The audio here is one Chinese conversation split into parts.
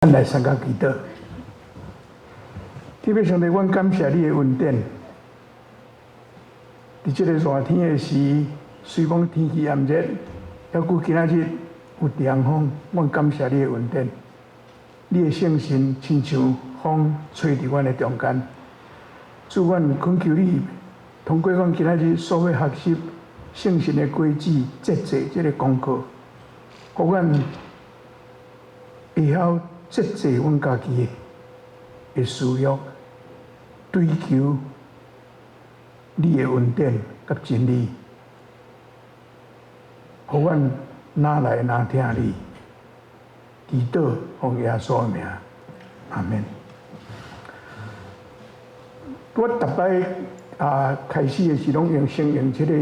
咱来参加祈祷。特别上帝，阮感谢你的恩典。伫这个热天的时，虽讲天气炎热，还顾今仔日有凉风，阮感谢你的恩典。你的圣神亲像风吹伫阮的中间，主，阮恳求你，通过阮今仔日所要学习圣神的规矩、节制这个功课，互阮会晓节制阮家己的需要，追求你的恩典甲真理，互阮哪来哪听你。祈祷奉耶稣的名，阿免。我逐摆开始的时，拢先用这个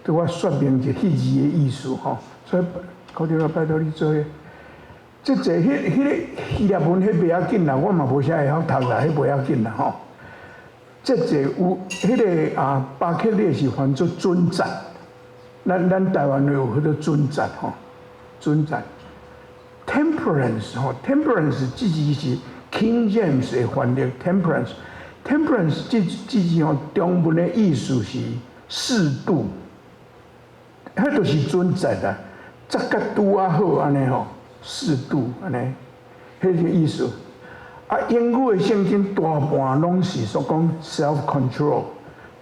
对我说明一迄字的意思吼，所以高弟兄拜托你做。即个迄个希腊文迄袂要紧啦，我嘛无啥会晓读啦，迄袂要紧啦吼。即个有迄个巴克利是翻做准则，咱台湾有迄个准则吼，准则。temperance 吼 ，temperance 这字是 King James 的翻译 temperance 这字吼中文的意思是适度，迄就是准则啦，则甲拄啊好安尼吼。适度安尼，迄个意思。英语的圣经大半拢是所讲 self-control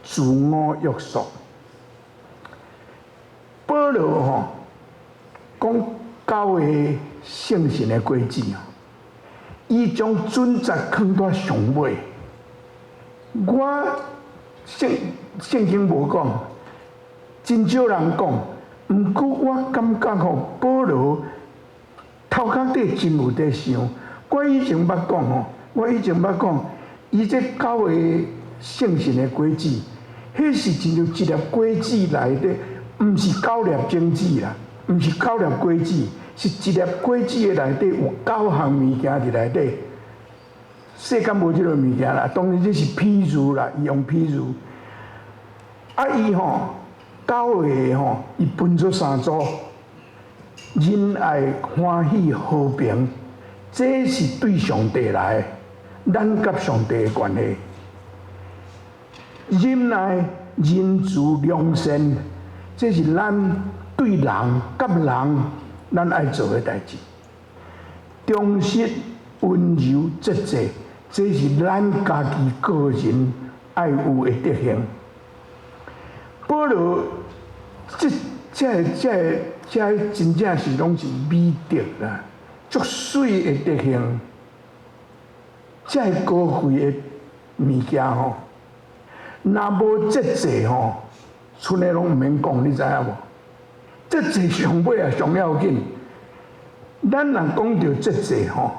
自我约束。保罗吼讲教会圣神的规矩哦，伊将准则放在上尾。我圣经无讲，真少人讲，毋过我感觉吼保罗。头壳底真有在想，我以前捌讲，伊这教会圣神的规矩，迄是亲像一粒果子内底，毋是9粒种子啦，毋是9粒果子，是一粒果子的内底有9项物件伫内底。世间无即个物件啦，当然这是譬喻啦，伊用譬喻。伊教会伊分做3组。仁爱、欢喜、和平，这是对上帝来的，咱甲上帝的关系。仁爱、仁慈、良善，这是咱对人甲人咱爱做的代志。忠实、温柔、节制，这是咱家己个人爱有的德行。保罗这真正是拢是美德啦，足水的德行，这高贵的物件吼，若无节制吼，剩的拢毋免讲，你知影无？节制上尾也上要紧。咱若讲到节制吼，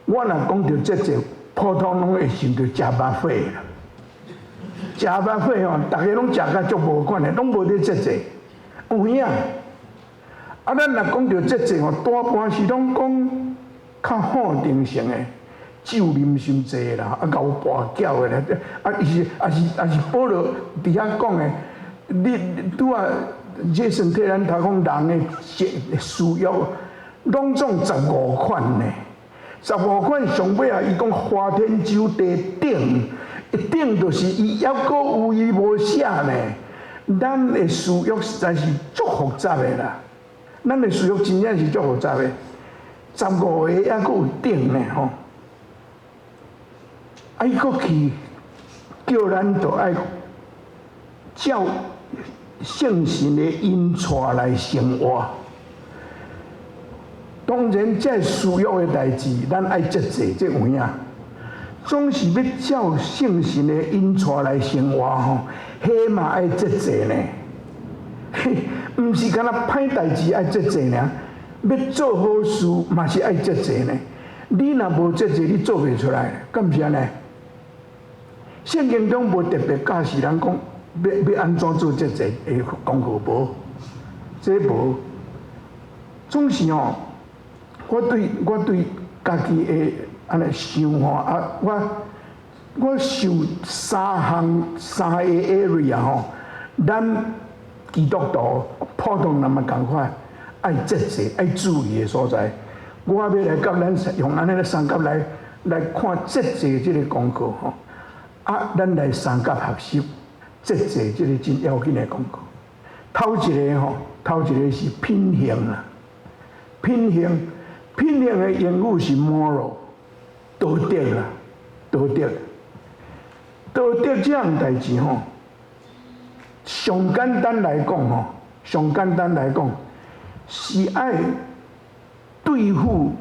我若讲到节制，普通拢会想到食肉火啦。食肉火吼，大家拢食甲足无款的，拢无咧节制，有影。咱若讲到节制吼，大半是拢讲较好定性的，酒啉伤济啦，咬跋筊的啦，是保罗伫遐讲的，你拄啊，这身体咱头讲人的需要，拢总15款呢，15款上尾伊讲花天酒地顶，顶就是伊还阁有伊无写呢，咱的需要实在是足复杂的啦。咱的需要真正是足复杂的，15个还阁有顶呢吼。伊阁去叫咱着爱照圣神的引带来生活。当然，这需要的代志，咱爱节制，这有影。总是要照圣神的引带来生活吼，迄嘛爱节制呢。毋是干那歹代志爱节制尔，要做好事嘛是爱节制呢。你若无节制，你做袂出来，敢毋是安尼？圣经中无特别教示人讲要安怎做节制的功课无，这无。总是我对家己的安尼想我想三个 area 咱。基督徒普通人嘛共款，爱节制、爱注意的所在。我要来甲咱用安尼个三角来看节制即个功课吼。啊，咱来三角学习节制即个真要紧的功课。头一个是品行啦，品行的英语是 moral， 道德啦，道德这样代志吼，上简单来讲是爱对付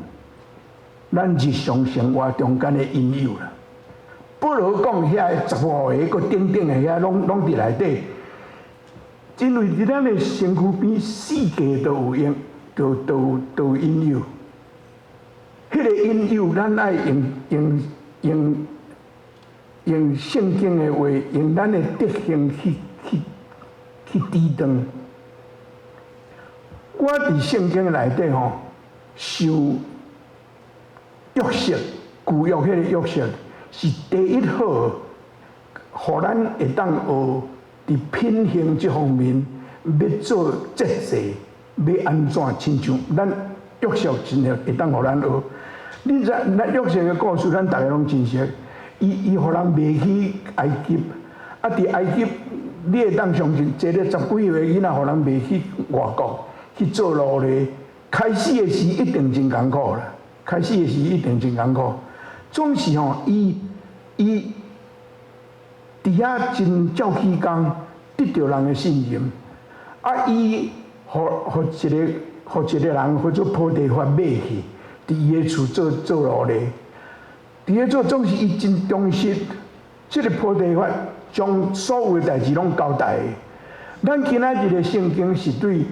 咱日常生活中间的引诱啦。不如讲遐15个，佮顶的遐拢伫内底，因为伫咱的身躯边四界都有引诱。迄个引诱，咱爱用圣经的话，用咱的德行去抵挡。我伫圣经内底吼，受约瑟旧约迄个约瑟是第一好，互咱会当学伫品行这方面要做节制，要安怎亲像咱约瑟真诶会当互咱学。你知咱约瑟的故事，咱大家拢真熟。伊互人卖去埃及，啊！伫埃及，你会当相信，坐了10几岁囡仔，互人卖去外国去做奴隶。开始的时一定真艰苦啦，总是吼，伊伫遐真照起工，得到人的信任。啊！伊互一个人叫做波提乏买去，伫伊的厝做奴隶。伫迄做总是伊真忠实，即个波提乏将所有的代志拢交代的。咱今仔日的圣经是对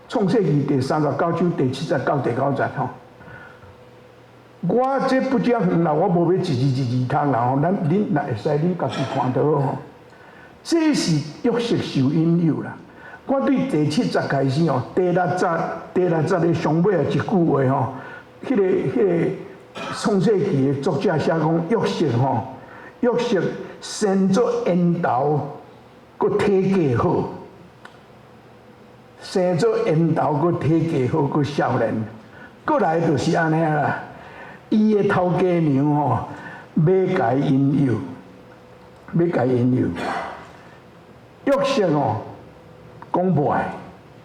创世纪第39章第79、第90吼。我这不遮远啦，我无要一字读啦吼。恁若会使，恁家己看到吼。这是约瑟受引诱啦。我对第70开始吼，第60个上尾一句话吼，迄个。创世纪的作者写讲，约瑟生做缘投，佮体格好，生做缘投，佮体格好，佮少年，佮来就是安尼啦。伊的头家娘吼，要甲伊引诱。约瑟吼，讲不爱，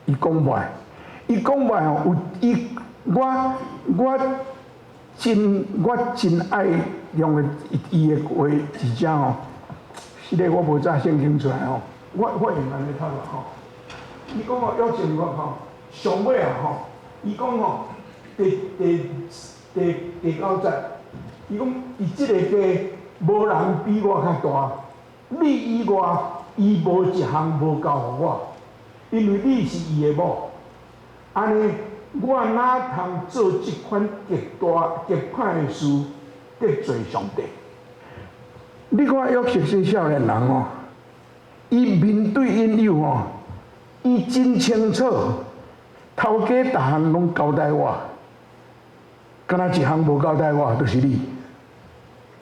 伊讲不爱吼，我真爱用伊的话字只吼，迄个我无早圣经出来吼，我用安尼读啦吼。伊讲吼，约瑟吼，上尾吼，伊讲吼，第9节，伊讲伊即个家无人比我较大，你以外，伊无一项无交互我，因为你是伊的某，安尼。我哪通做即款极歹的事得罪上帝？你看约瑟这少年人哦，伊面对引诱哦，伊真清楚，头家逐项拢交代我，敢若一项无交代我，就是你。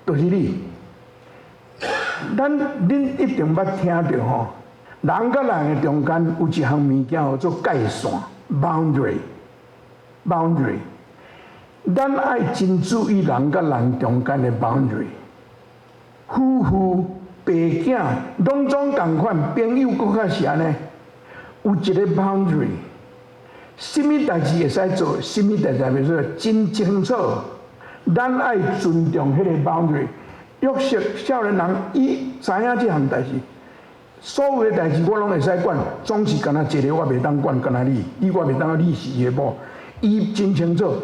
恁一定捌听到吼，人甲人的中间有一项物件叫做界线 （boundary）。咱爱真注意人甲人中间的 boundary。夫妇、爸囝拢总共款，朋友搁较是安尼，有一个 boundary。什么代志会使做，什么代志袂做，真清楚。咱爱尊重迄个 boundary。约瑟少年人，伊知影即项代志，所有的代志我拢会使管，总是干那一个我袂当管，干那你我袂当，你是伊的某。伊真清楚，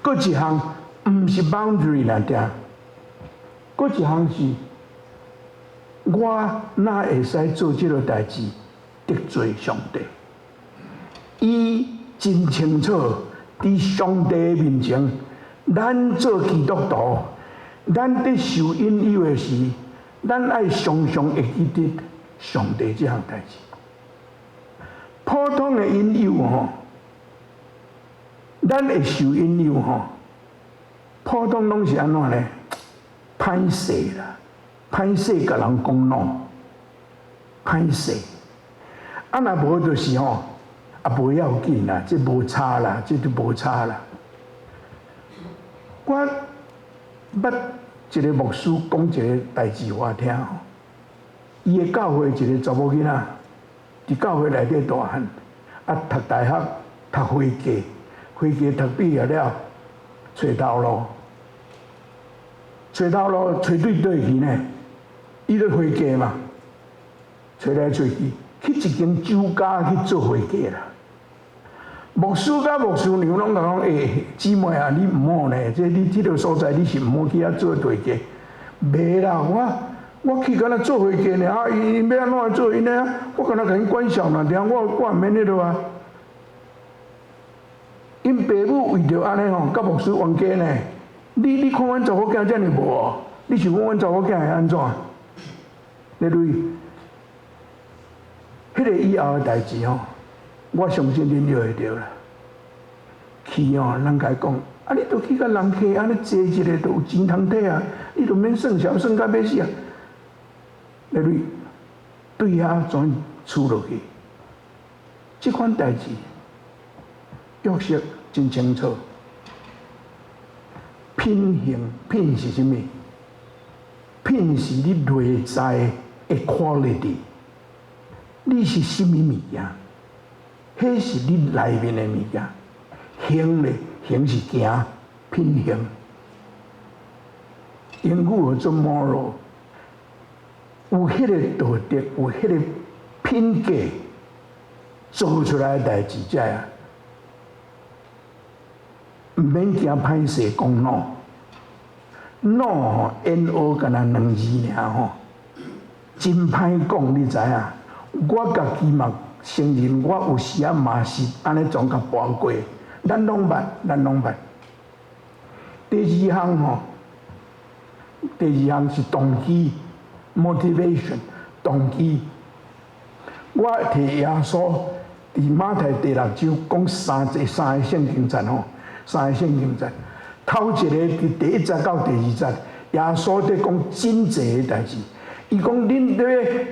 搁一项毋是 boundary 来定，搁一项是，我哪会使做即个代志得罪上帝？伊真清楚，伫上帝面前，咱做基督徒，咱伫受引诱的时，咱爱常常会记得上帝即项代志。普通的引诱吼。咱会受引诱吼，普通拢是安怎呢？歹势啦，歹势甲人讲喏，歹势。啊，若无就是吼，啊，无要紧啦，这无差啦，这都无差啦。我捌一个牧师讲一个代志我听吼，伊个教会一个查某囡仔，伫教会内底大汉，啊，读大学，读会计，会计读毕业了，找头路，找头路，找对倒去呢？伊咧会计嘛，找来找去，去一间酒家去做会计啦。牧师甲牧师娘拢甲讲，姊妹啊，你毋好呢，你即个所在你是毋好去遐做会计。袂啦，我去敢若做会计呢，啊，因要安怎做因呢？我敢若甲因管小两条，我毋免迄落啊。因爸母为着安尼吼，甲牧师冤家呢。你看阮查某囝遮尔无哦，你想讲阮查某囝会安怎？你对，迄个以后的代志吼。我相信恁了会着啦。去哦，人甲伊讲，啊，你都去甲人客安尼坐一个，都有钱通摕啊，你都免算小算到要死啊！那对对遐全处落去，即款代志，约瑟真清楚。品是啥物？品是你内在的 quality， 你是啥物物件？迄是你内面的物件，行咧，行是行，品行。英语叫做 moral， 有迄个道德，有迄个品格，做出来的代志才啊，毋免惊歹势讲喏吼 ，no 敢若两字尔吼，真歹讲，你知影？我家己嘛。承认我有时啊嘛是安尼总甲跋过，咱拢捌。第二项吼，是动机 （motivation）， 动机。我摕耶稣伫马太第6章讲三个圣经节吼，三个圣经节。头一个伫第1节到第2节，耶稣在讲真济个代志。伊讲恁咧，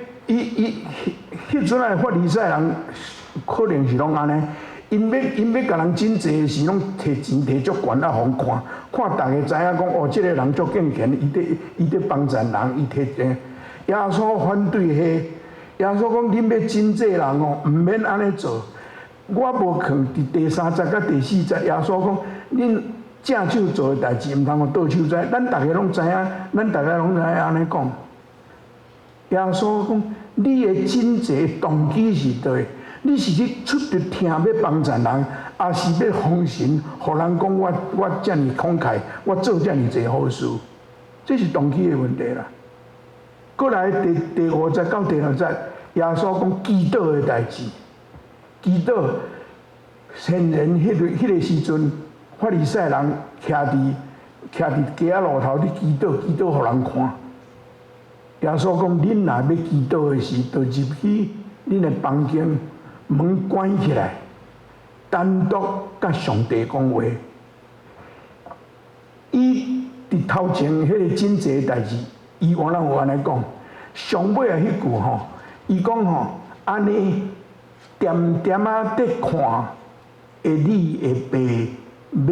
迄阵啊，法利赛人可能是拢安尼，因要甲人真济时，拢摕钱摕足悬啊，互看大家知影讲哦，即个人足敬虔，伊伫帮助人，伊摕耶稣反对迄，耶稣讲恁要真济人哦，毋免安尼做。我无看伫第3节甲第4节，耶稣讲恁正手做的代志，毋通互倒手知。咱大家拢知影，安尼讲。耶稣讲。你的真济动机是对，你是去出着听要帮助人，还是要奉神，互人讲我遮尔慷慨，我做遮尔济好事，这是动机的问题啦。过来第5节到第6节，耶稣讲祈祷的代志，祈祷，显然迄个时阵，法利赛人徛伫街仔路头咧祈祷，互人看。耶稣讲：恁若要祈祷的时，就入去恁的房间，门关起来，单独甲上帝讲话。伊伫头前迄个真济代志，伊原来有安尼讲。上尾啊迄句吼，伊讲吼，安尼点点啊伫看，你的爸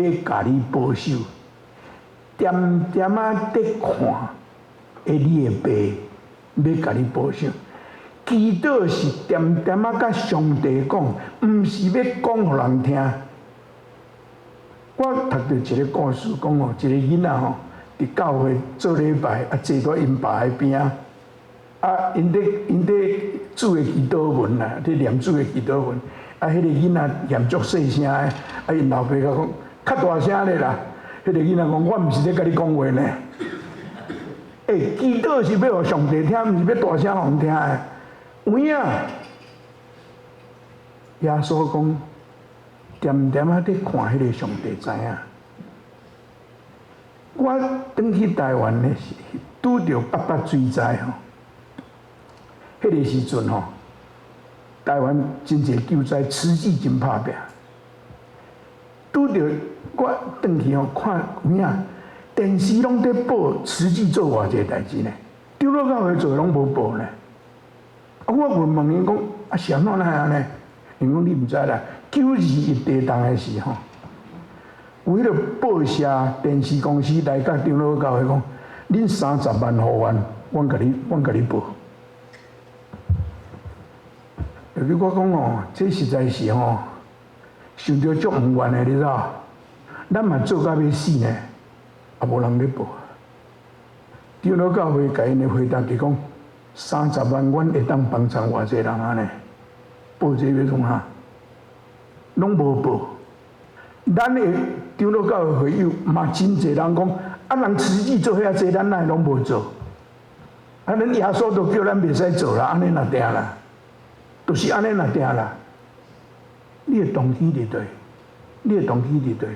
要甲你保守，点点啊伫看。你的爸要甲你保守，祈祷是点点啊甲上帝讲，毋是要讲互人听。我读到一个故事，讲哦，一个囡仔吼，伫教会做礼拜，啊坐在因爸的边啊，因伫主的祈祷文啊，伫念主的祈祷文，啊，迄个囡仔念足细声的，啊，因老爸甲讲，较大声咧啦，迄个囡仔讲，我毋是咧甲你讲话呢。祈祷是要互上帝听，毋是要大声互人听的。有影，耶稣讲，点点啊伫看迄个上帝知影。我转去台湾咧，拄着888水灾吼，迄个时阵吼，台湾真侪救灾，慈济真拍拼。拄着我转去吼看有影。电视拢在报慈济做偌济代志呢，丢落教会做拢无报呢。我问因讲，是安怎安尼？因讲你毋知啦，91地动的时吼，为了报社电视公司来甲长老教会讲，恁30万互阮，阮甲你报。就是我讲哦，这实在是吼，想着足唔愿的，你知道？咱嘛做到要死呢，也无人咧报。长老教会甲因的回答就讲，30万阮会当帮衬偌济人安尼，报这要创啥？拢无报。咱的长老教会会友嘛真侪人讲，啊人实际做遐济，咱哪会拢无做？啊，恁耶稣都叫咱袂使做啦，安尼若定啦。就是安尼若定啦，你的动机伫对，你的动机伫对。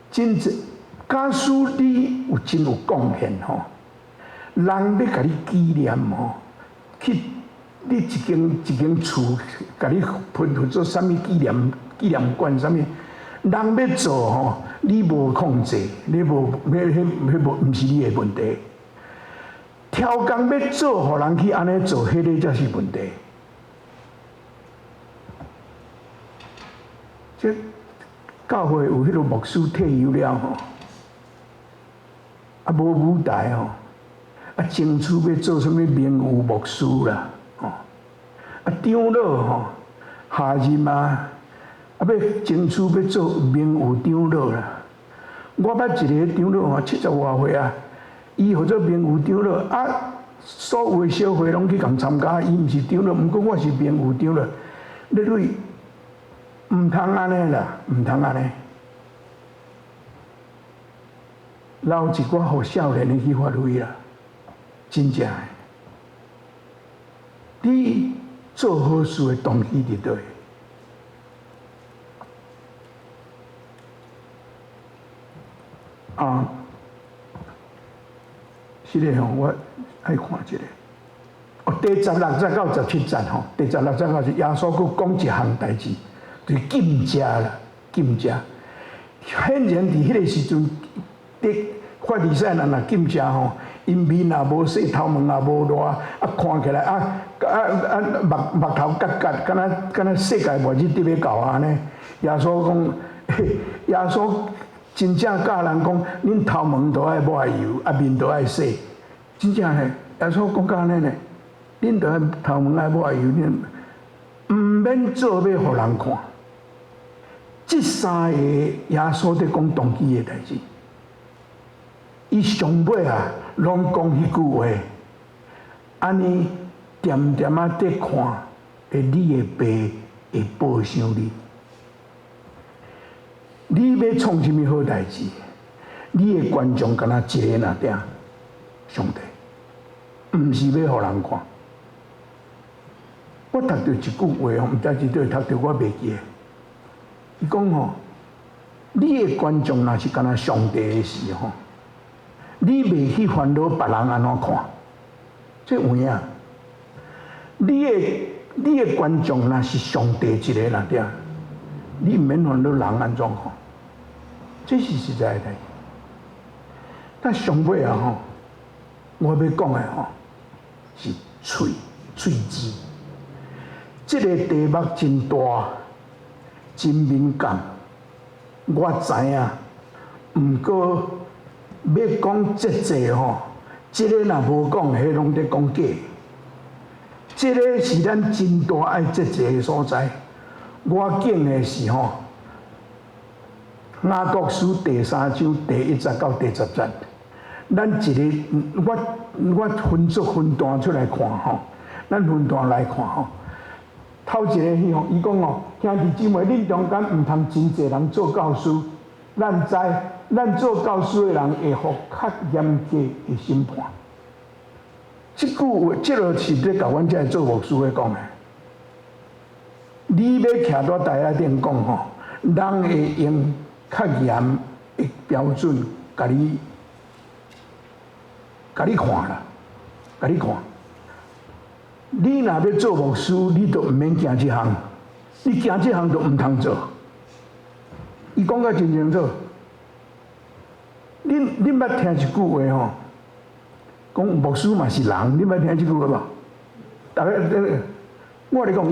真正假使你有真有贡献吼，人要甲你纪念吼，去你一间厝，甲你分做啥物纪念馆啥物，人要做吼，你无控制，你无，迄无，毋是你的问题。挑工要做，互人去安尼做，迄个才是问题。即教会有迄个牧师退休了吼，啊无舞台吼，啊争取要做啥物名誉牧师啦，吼，啊长老吼下任啊要争取要做名誉长老啦。我捌一个长老吼，70外岁啊。伊或者名誉长老啊，所有的小会拢去共参加，伊毋是长老，毋过我是名誉长老。你对，毋通安尼啦，毋通安尼。留一寡互少年的去发挥啦，真正的。你做好事的动机伫倒？啊。这个吼，我爱看一个。哦，第16节到17节吼，第16节到是耶稣佫讲一项代志，就是禁食啦，禁食。显然伫迄个时阵，伫法利赛人若禁食吼，因面也无洗，头毛也无热，啊看起来目头角角，敢若世界末日伫要到安尼。耶稣讲，耶稣。真正教人讲，恁头毛都爱抹油，啊面都爱洗。真正嘞，耶稣讲到安尼嘞，恁都爱头毛爱抹油，恁毋免做要互人看。这3个耶稣在讲动机的代志，伊上尾啊，拢讲迄句话，安尼点点啊在看，你的爸会报偿你。你要创什么好代志？你的观众敢若一个若定，上帝，毋是要互人看。我读到一句话吼，毋知是对读到我袂记诶。伊讲吼，你的观众若是敢若上帝的事吼，你袂去烦恼别人安怎看，这有影。你的观众若是上帝一个若定。你毋免烦恼人安怎看，这是实在的代志。但上尾啊吼，我要讲的吼是喙齿，这个题目真大，真敏感。我知影，毋过要讲节制吼，这个若无讲，迄拢在讲假。这个是咱真大爱节制的所在。我敬的是吼，雅各书第3章第1节到第10节，咱一个我分段出来看吼，咱分段来看吼。头一个吼，伊讲哦，兄弟姊妹，恁中间毋通真侪人做教师，咱知，咱做教师的人会互较严格的审判。这句话，这个是咧甲阮遮做牧师的讲的。你要徛在台仔顶讲吼，人会用较严的标准，甲你看啦，甲你看。你若要做牧师，你就毋免行这项，你行这项就毋通做。伊讲甲真清楚。恁捌听一句话吼，讲牧师嘛是人，恁捌听这句话无？大家我咧讲，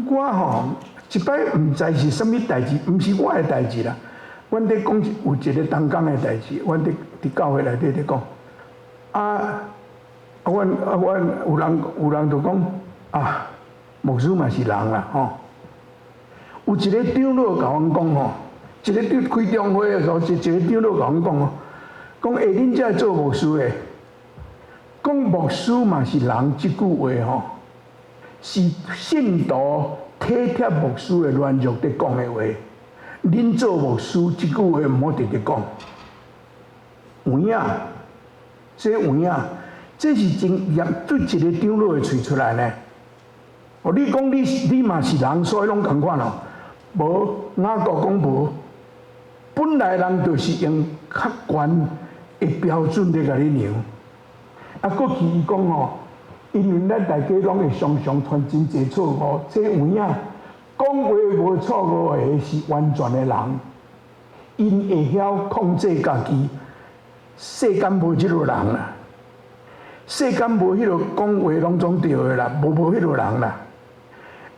我吼一摆毋知是啥物代志，毋是我诶代志啦。阮咧讲有一个东港诶代志，阮伫教会内底咧讲。阮有人就讲啊，牧师嘛是人啦吼。有一个长老甲阮讲吼，一个开中会诶时候，一个长老甲阮讲吼，讲恁遮做牧师诶，讲牧师嘛是人，即句话吼，是信徒体贴牧师诶软弱伫讲诶话。恁做牧师即句话毋好直直讲，有影，这有影，这是真严对一个长老诶喙出来呢。哦，你讲你嘛是人，所以拢共款哦。无雅各讲无，本来人就是用较悬诶标准咧甲你量。过去伊讲吼，因为咱大家拢会常常传真济错误，这有影。讲话无错误诶是完全诶人，因会晓控制家己。世间无即落人啦，世间无迄落讲话拢总对诶啦，无迄落人啦。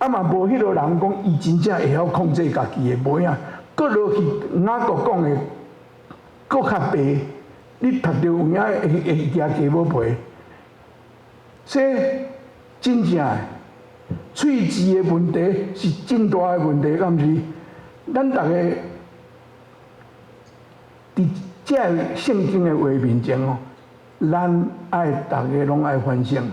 嘛无迄落人讲，伊真正会晓控制家己诶，无影。搁落去雅各讲诶，搁较白。你读着有影会惊鸡母皮。这真正诶，喙齿诶问题是真大诶问题，敢毋是？咱逐个伫这圣经诶话面前哦，咱爱逐个拢爱反省。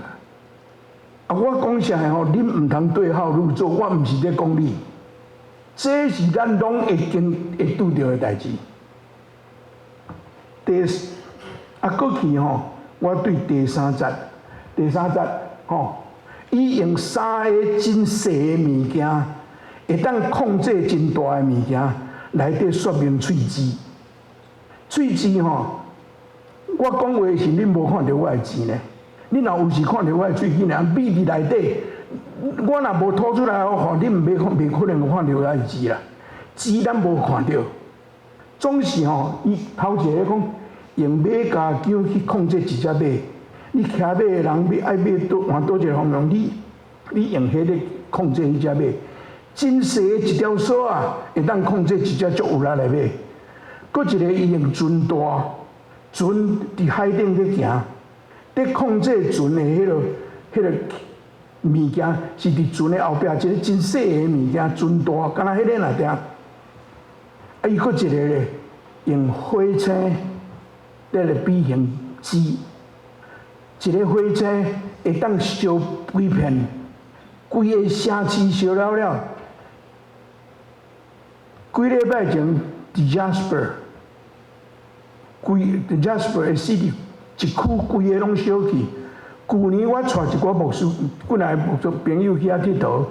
我讲啥个吼，恁毋通对号入座，我毋是咧讲你，这是咱拢会拄着诶代志。过去吼，我对第三节吼，伊用3个真细诶物件，会当控制真大诶物件，来底说明喙齿。喙齿吼，我讲话是恁无看到我诶舌呢。你若有时看到我诶喙齿呢，秘伫内底，我若无吐出来吼，你袂可能看到我诶舌啦。舌咱无看到，总是吼，伊头一个讲用马加姜去控制一只马，你骑马诶人爱马换倒一个方向，你用迄个控制迄只马，真细诶一条索啊，会当控制一只足有力诶马。搁一个伊用船大，船伫海顶咧行。伫控制船的迄个物件，是伫船的后壁一个真细个物件，船大，敢若迄个内底。伊搁一个咧，用火星咧比形机，一个火星会当烧几片，规个城市烧了。几礼拜前，Jasper 会死伫。一区规个拢烧去。去年我带一寡牧师，过来牧师朋友去遐佚佗，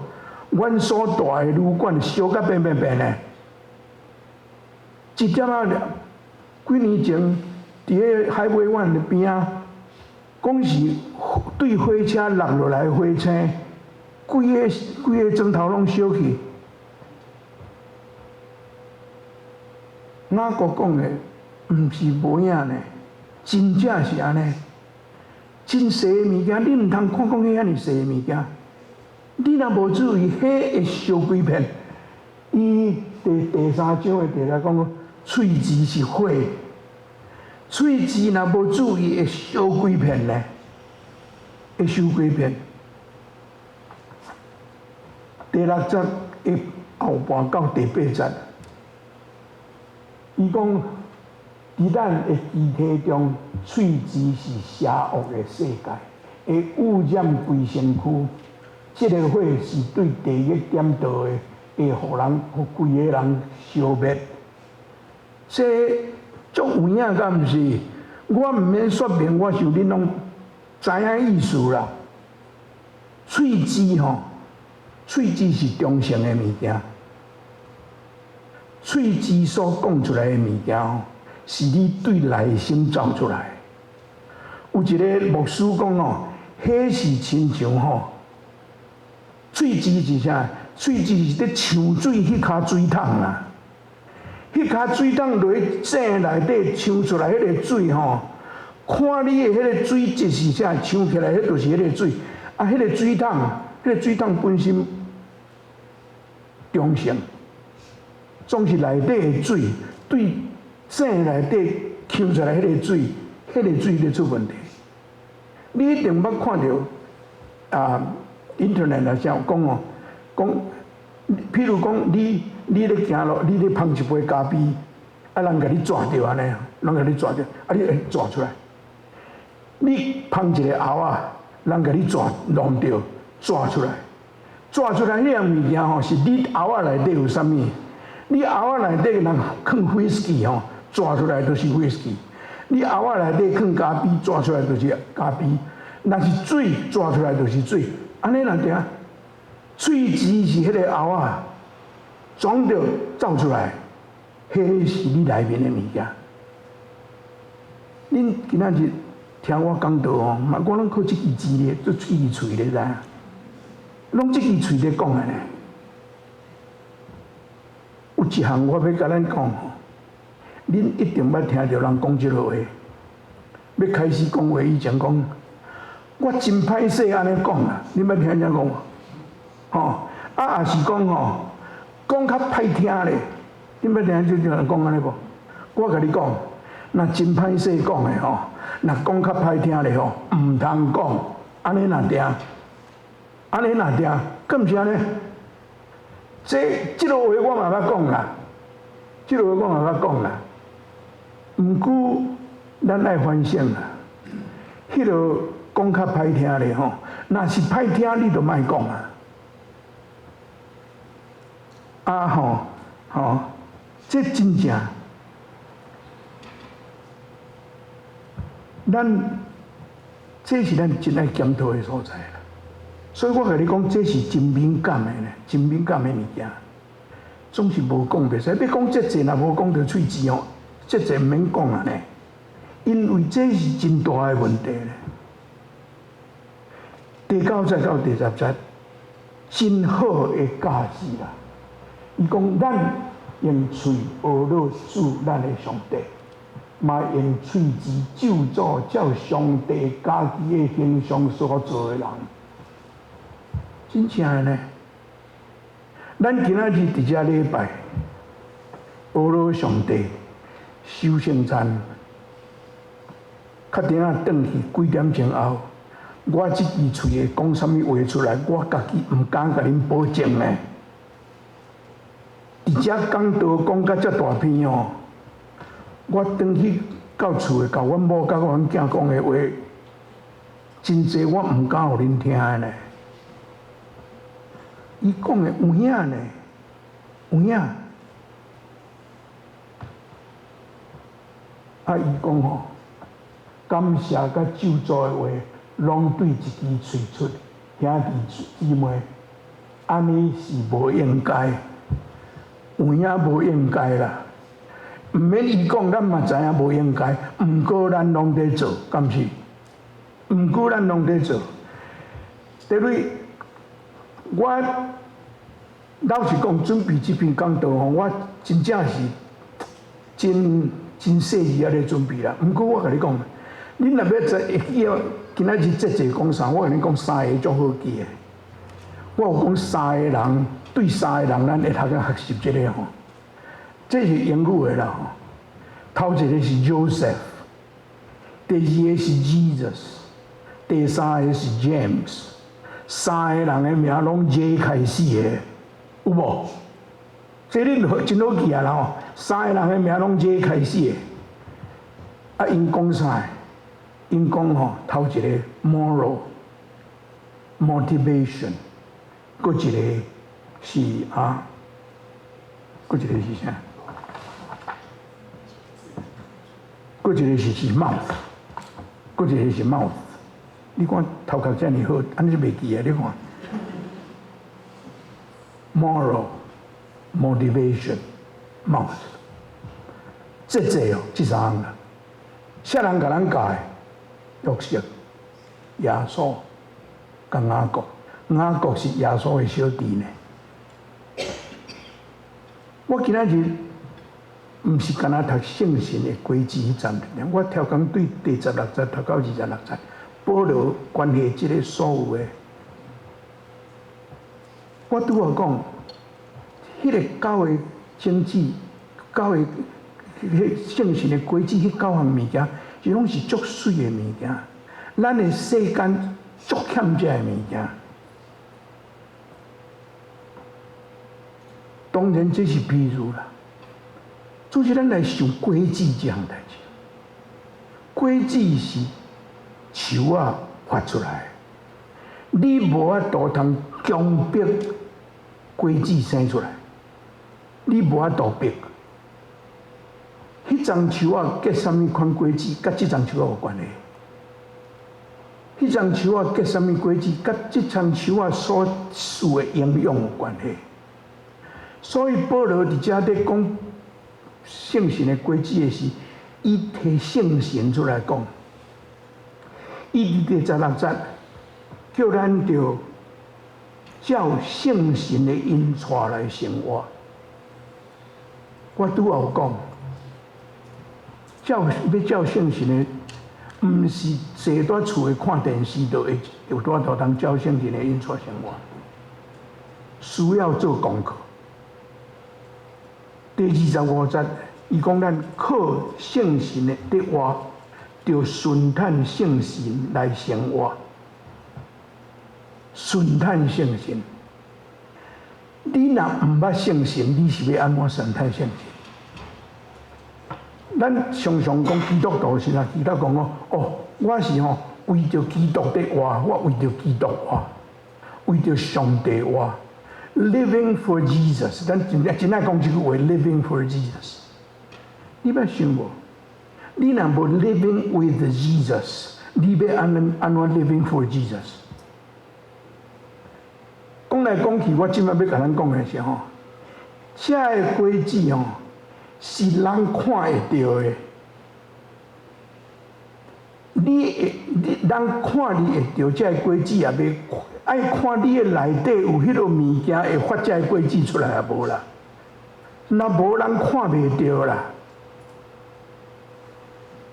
阮所住的旅馆烧甲变的。一点仔几年前，伫个海尾湾的边仔，讲是对火车落落来的火星，规个砖头拢烧去。雅各讲的，毋是无影呢。真正是安尼，真细诶物件，你毋通看遐尔细诶物件。你若无注意，迄会烧几片。伊第3章诶题来讲，喙齿是火，喙齿若无注意会烧几片呢？会烧几片？第6节诶后半到第8节，伊讲。伫咱的肢体中，喙齿是邪恶的世界，会污染规身躯。这个火是对地狱点着的，会互规个人消灭。这足有影，敢毋是？我毋免说明，我想恁拢知影意思啦。喙齿吼，喙齿是中性的物件，喙齿所讲出来的物件吼。是你对内心走出来。有一个牧师讲哦，迄是亲像吼，喙齿是啥？喙齿是咧呛水迄骹水桶啦。迄骹水桶落去井内底呛出来迄个水吼，看你的迄个水质是啥，呛起来迄就是迄个水。啊，迄个水桶，本身中性，总是内底的水对井内底抽出来迄个水，咧出问题。你一定捌看到internet 啊，啥讲哦，讲，譬如讲你咧行路，你咧捧一杯咖啡，啊，人甲你抓着安尼啊，人甲你抓着，啊，你会抓出来。你捧一个喉啊，人甲你弄着，抓出来，迄样物件吼，是你喉啊内底有啥物？你喉啊内底人放威士忌吼，抓出来都是威士忌；你喉啊内底放咖啡，抓出来都是咖啡。若是水抓出来就是水，安尼若定，水质是迄个喉啊，装着走出来，迄是你内面的物件。恁今仔日听我讲道哦，我拢靠这支字咧，做这支嘴咧，知影？拢这支嘴咧讲的咧。有一项我要甲咱讲吼，恁一定捌听到人讲这个话。要开始讲话以前讲，我真歹势安尼讲啦，恁捌听人讲无？吼，也是讲吼，讲较歹听咧，恁捌听人讲安尼无？我甲你讲，若真歹势讲的吼。若讲较歹听咧吼，毋通讲，安尼若定，敢毋是安尼？这个话我嘛捌讲啦，毋过咱爱反省啦。迄落讲较歹听咧吼，若是歹听，你就莫讲啊。这真正。这是咱真爱检讨的所在啦，所以我甲你讲，这是真敏感的呢，真敏感的物件，总是无讲袂使。要讲这济，若无讲到喙齿哦，这济毋免讲啊呢，因为这是真大的问题呢。第9节到第10节，真好的教示啦。伊讲咱用喙学了主咱的上帝。嘛用喙齿咒诅照上帝家己的形象所做的人，真正的呢。咱今仔日伫遮礼拜，阿罗上帝修圣餐，确定啊，转去几点钟后，我即支喙会讲啥物话出来，我家己毋敢甲恁保证呢。伫遮讲道讲甲遮大篇哦。我转去到厝，甲阮某甲阮囝讲的话，真济我毋敢互恁听的呢。伊讲的有影呢，有影。伊讲吼，感谢甲咒诅的话，拢对一支喙出，兄弟姊妹，安尼是无应该，有影无应该啦。毋免伊讲，咱嘛知影无应该，毋过咱拢在做，敢是？毋过咱拢在做。第二，我老实讲，准备这篇讲道吼，我真正是真细腻啊咧准备啦。毋过我甲你讲，恁若要要今仔日节讲啥，我甲恁讲3个足好记的。我有讲3个人，对3个人，咱会学习这个吼。这是英语的啦吼，头一个是 Joseph， 第2个是 Jesus， 第3个是 James， 3个人的名拢 J 开始的，有无？这恁真好记啊啦吼，3个人的名拢 J 开始的。因讲啥？因讲吼，头一个 moral motivation， 搁一个是搁一个是啥？搁一个是 mouth， 搁一个是 mouth。你看头壳遮尔好，安尼袂记啊！你看 moral motivation mouth， 这哦，这3项啦。啥人甲咱教的？约瑟、耶稣、甲雅各。雅各是耶稣的小弟呢。我今仔日毋是干那读圣神的规矩迄站，我跳讲对第16节读到26节，保罗关系即个所有的我拄好讲，迄个9个经济、9个迄圣神的规矩，迄9项物件，是拢是足水的物件。咱的世间足欠这的物件。当然这是比如啦，就是咱来想规矩这项代志。规矩是树啊发出来，你无法度通强迫规矩生出来，你无法度逼。迄丛树啊结什么款规矩，甲这丛树啊有关系？迄丛树啊结什么规矩，甲这丛树啊所需的营养有关系。所以保罗伫遮咧讲圣神的规矩的是，伊摕圣神出来讲，伊伫第16节叫咱着照圣神的引带来生活。我拄有讲，要照圣神的，毋是坐在厝诶看电视就会有多通照圣神的引带生活，需要做功课。第25节，伊讲咱靠圣神的得活，着顺探圣神来生活。顺探圣神，你若毋捌圣神，你是要安怎顺探圣神？咱常常讲基督徒是啦，基督讲哦，我是为着基督的活，我为着基督活，为着上帝活。Living for Jesus， 咱真爱讲这句话 ，Living for Jesus。你捌想无？你若无 Living with Jesus， 你要安怎 Living for Jesus？ 讲来讲去，我今摆要甲咱讲的是这个规矩是人看会到的。人看你会到这个规矩也袂。爱看你的内底有迄个物件会发这个规矩出来也无啦，若无人看袂到啦。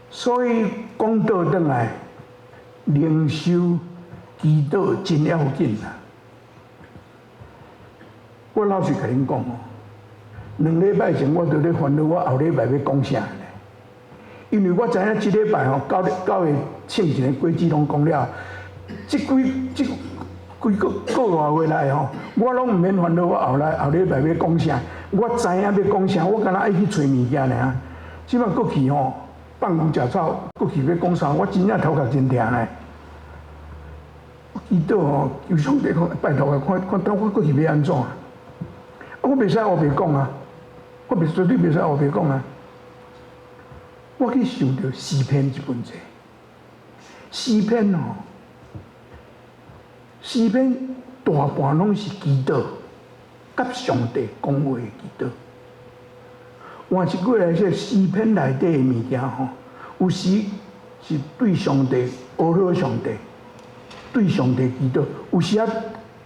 所以讲倒转来，灵修祈祷真要紧啦。我老实甲恁讲2礼拜前我就咧烦恼，我后礼拜要讲啥呢？因为我知影即礼拜9个圣神的规矩拢讲了，几个月来我拢毋免烦恼，我后礼拜要讲啥？我知影要讲啥，我干那爱去找物件尔。即摆过去放牛食草，过去要讲啥？我真正头壳真疼呢。祈祷求上帝看拜托看等我过去要安怎？我袂使后白讲啊，我绝对袂使后白讲啊。我去想到诗篇这本册，诗篇诗篇大半拢是祈祷，甲上帝讲话的祈祷。换一句来说，诗篇内底的物件有时是对上帝阿罗上帝，对上帝祈祷；有时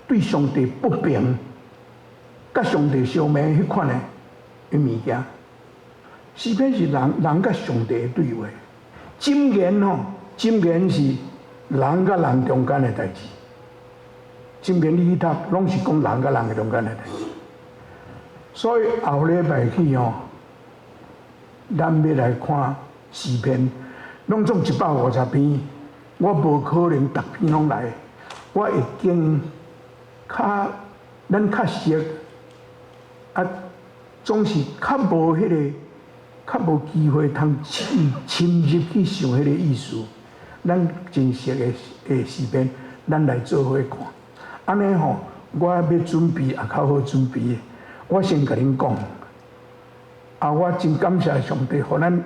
对上帝不平，甲上帝相骂迄款的物件。诗篇是人甲上帝的对话，箴言是人甲人中间的代志。箴言你去读，拢是讲人甲人的中间的代志。所以后礼拜去咱要来看诗篇，拢总150篇，我无可能逐篇拢来，我会经咱较熟，总是较无机会通深入去想迄个意思。咱真熟的诗篇，咱来做伙看。安尼我要准备也较好准备的。我先甲恁讲，我真感谢上帝，互咱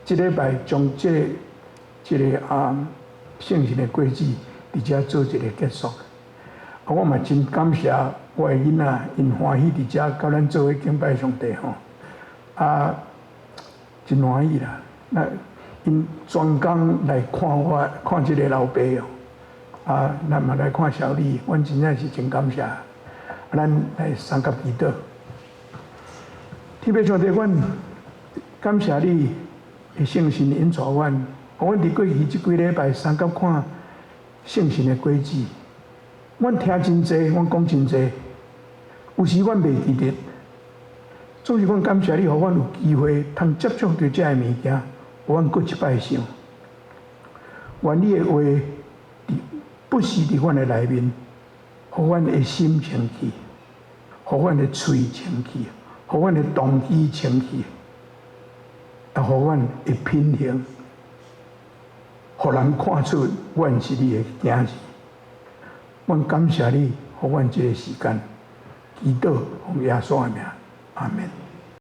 即礼拜将这个圣神的规矩伫遮做一个结束。我嘛真感谢我的囡仔，因欢喜伫遮甲咱做伙敬拜上帝真欢喜啦！那因专工来看即个老爸咱嘛来看小丽，阮真正是真感谢。咱来三甲祈祷，天父上帝，阮感谢你的圣神引带阮，互阮伫过去即几礼拜三甲看圣神的规矩，阮听真济，阮讲真济，有时阮袂记得，总是阮感谢你，予阮有机会通接触到这个物件，予阮搁一摆想。愿你的话不时伫阮的内面，予阮的心清气，予阮的喙清气，予阮的动机清气，也予阮的品行，予人看出阮是你的囝儿。阮感谢你，予阮这个时间，祈祷奉耶稣的名，阿门。